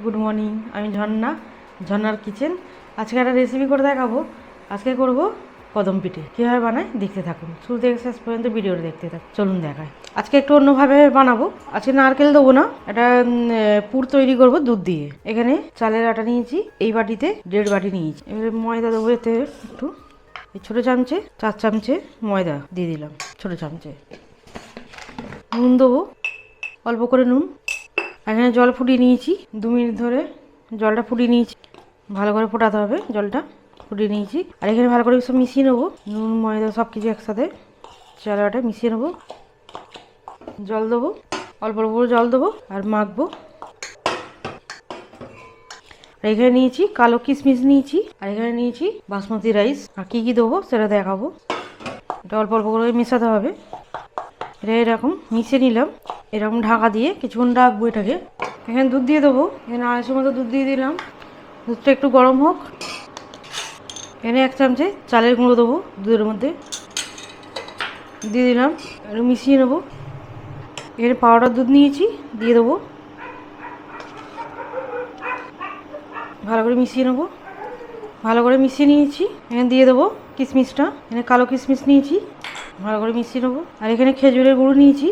Good morning. আমি ঝর্ণা, ঝর্ণার kitchen. আজকে একটা রেসিপি করে দেখাবো। আজকে করব কদম পিঠে। কীভাবে বানায় দেখতে থাকুন, শুরু থেকে শেষ পর্যন্ত ভিডিওটা দেখতে থাকুন। চলুন দেখায়। আজকে একটু অন্যভাবে বানাবো। আজকে নারকেল দেবো না, একটা পুর তৈরি করব দুধ দিয়ে। এখানে চালের আটা নিয়েছি, এই বাটিতে 1.5 বাটি নিয়েছি। এবারে ময়দা দেবো এতে একটু, এই ছোটো চামচে 4 চামচে ময়দা দিয়ে দিলাম, ছোটো চামচে। নুন দেবো, অল্প করে নুন। এখানে জল ফুটিয়ে নিয়েছি, 2 মিনিট ধরে জলটা ফুটিয়ে নিয়েছি। ভালো করে ফোটাতে হবে, জলটা ফুটিয়ে নিয়েছি। আর এখানে ভালো করে সব মিশিয়ে নেবো, নুন ময়দা সব কিছু একসাথে চালাটা মিশিয়ে নেবো। জল দেবো, অল্প অল্প করে জল দেবো আর মাখবো। আর এখানে নিয়েছি কালো কিশমিশ নিয়েছি, আর এখানে নিয়েছি বাসমতি রাইস। আর কী কী দেবো সেটা দেখাবো। এটা অল্প অল্প করে মেশাতে হবে। এটা এরকম মিশিয়ে নিলাম, এরকম ঢাকা দিয়ে কিছুক্ষণ রাখবো এটাকে। এখানে দুধ দিয়ে দেবো, এখানে 250 মতো দুধ দিয়ে দিলাম। দুধটা একটু গরম হোক। এখানে 1 চামচে চালের গুঁড়ো দেবো দুধের মধ্যে, দিয়ে দিলাম। একটু মিশিয়ে নেবো। এখানে পাউডার দুধ নিয়েছি, দিয়ে দেবো। ভালো করে মিশিয়ে নেবো। ভালো করে মিশিয়ে নিয়েছি। এখানে দিয়ে দেবো কিশমিশটা, এখানে কালো কিশমিশ নিয়েছি, ভালো করে মিশিয়ে নেবো। আর এখানে খেজুরের গুঁড়ো নিয়েছি,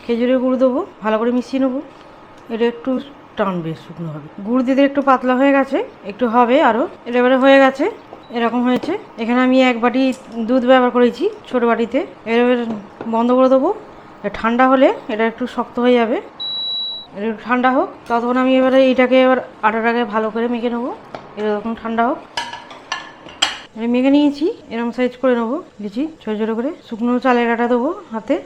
খেজুরের গুঁড়ো দেবো, ভালো করে মিশিয়ে নেবো। এটা একটু টানবে, শুকনো হবে। গুড় দিতে একটু পাতলা হয়ে গেছে, একটু হবে আরও। এটা এবারে হয়ে গেছে, এরকম হয়েছে। এখানে আমি 1 বাটি দুধ ব্যবহার করেছি ছোটো বাটিতে। এবার বন্ধ করে দেবো। ঠান্ডা হলে এটা একটু শক্ত হয়ে যাবে। এটা একটু ঠান্ডা হোক, ততক্ষণ আমি এবারে এইটাকে আটাটাকে ভালো করে মেখে নেবো। এরকম ঠান্ডা হোক। মেখে নিয়েছি, এরকম সাইজ করে নেবো। দিচ্ছি ছোটো ছোটো করে। শুকনো চালের আটা দেবো হাতে,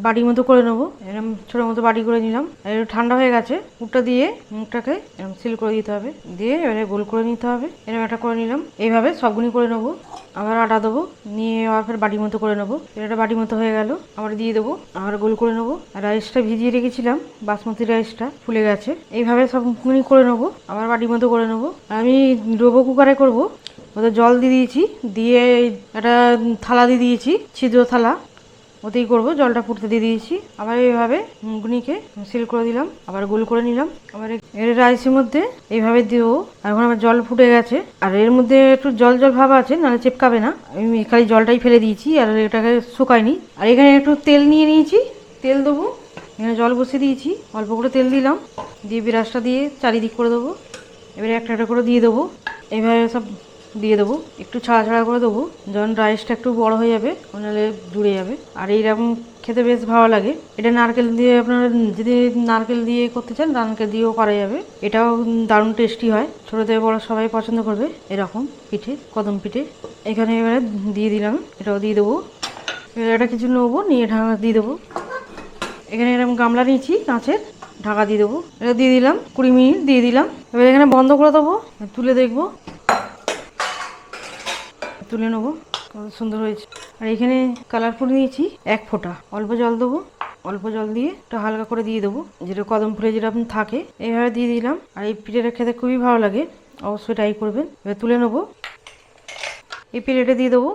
বাটির মতো করে নেবো। এরকম ছোটো মতো বাটি করে নিলাম। আর একটু ঠান্ডা হয়ে গেছে, পুরটা দিয়ে মুখটাকে এরকম সিল করে দিতে হবে, দিয়ে এবারে গোল করে নিতে হবে। এরকম একটা করে নিলাম। এইভাবে সবগুলি করে নেবো। আবার আটা দেবো, নিয়ে আবার ফের বাটির মতো করে নেবো। এটা বাটির মতো হয়ে গেল, আবার দিয়ে দেবো, আবার গোল করে নেবো। আর রাইসটা ভিজিয়ে রেখেছিলাম, বাসমতি রাইসটা ফুলে গেছে। এইভাবে সবগুলি করে নেবো, আবার বাটির মতো করে নেবো। আমি ডোবো কুকারে করবো। ওদের জল দিয়ে দিয়েছি, দিয়ে একটা থালা দিয়ে দিয়েছি, ছিদ্র থালা, ওতেই করবো। জলটা ফুটতে দিয়ে দিয়েছি। আবার এইভাবে মুগনিকে সিল করে দিলাম, আবার গোল করে নিলাম। আবার এর রাইসের মধ্যে এইভাবে দেবো। এখন আমার জল ফুটে গেছে, আর এর মধ্যে একটু জল জল ভাব আছে, নাহলে চেপকাবে না। আমি খালি জলটাই ফেলে দিয়েছি, আর এটাকে শুকায়নি। আর এখানে একটু তেল নিয়ে নিয়েছি, তেল দেবো। এখানে জল বসিয়ে দিয়েছি, অল্প করে তেল দিলাম, দিয়ে বিরাসটা দিয়ে চারিদিক করে দেবো। এবারে একটা একটা করে দিয়ে দেবো। এইভাবে সব দিয়ে দেবো, একটু ছাড়া ছাড়া করে দেবো, যখন রাইসটা একটু বড় হয়ে যাবে, নাহলে জুড়ে যাবে। আর এইরকম খেতে বেশ ভালো লাগে। এটা নারকেল দিয়ে, আপনারা যদি নারকেল দিয়ে করতে চান নারকেল দিয়েও করা যাবে। এটাও দারুণ টেস্টি হয়, ছোটো থেকে বড়ো সবাই পছন্দ করবে এরকম পিঠে, কদম পিঠে। এখানে এবারে দিয়ে দিলাম, এটাও দিয়ে দেবো। এবার এটা কিছু নেবো, নিয়ে ঢাকা দিয়ে দেবো। এখানে এরকম গামলা নিয়েছি কাঁচের, ঢাকা দিয়ে দেবো। এটা দিয়ে দিলাম, 20 মিনিট দিয়ে দিলাম। এবার এখানে বন্ধ করে দেবো, তুলে দেখবো, তুলে নেবো। কত সুন্দর হয়েছে। আর এখানে কালারফুল নিয়েছি 1 ফোঁটা, অল্প জল দেবো। অল্প জল দিয়ে একটু হালকা করে দিয়ে দেবো, যেটা কদম ফুলে যেরকম থাকে এইভাবে দিয়ে দিলাম। আর এই পিঠেটা খেতে খুবই ভালো লাগে, অবশ্যই ট্রাই করবেন। এবার তুলে নেবো, এই প্লেটে দিয়ে দেবো।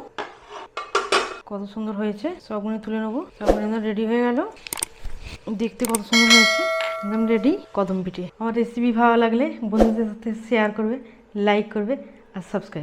কত সুন্দর হয়েছে, সবগুলো তুলে নেবো। সবগুলো রেডি হয়ে গেল, দেখতে কত সুন্দর হয়েছে, একদম রেডি কদম পিঠে। আমার রেসিপি ভালো লাগলে বন্ধুদের সাথে শেয়ার করবে, লাইক করবে আর সাবস্ক্রাইব।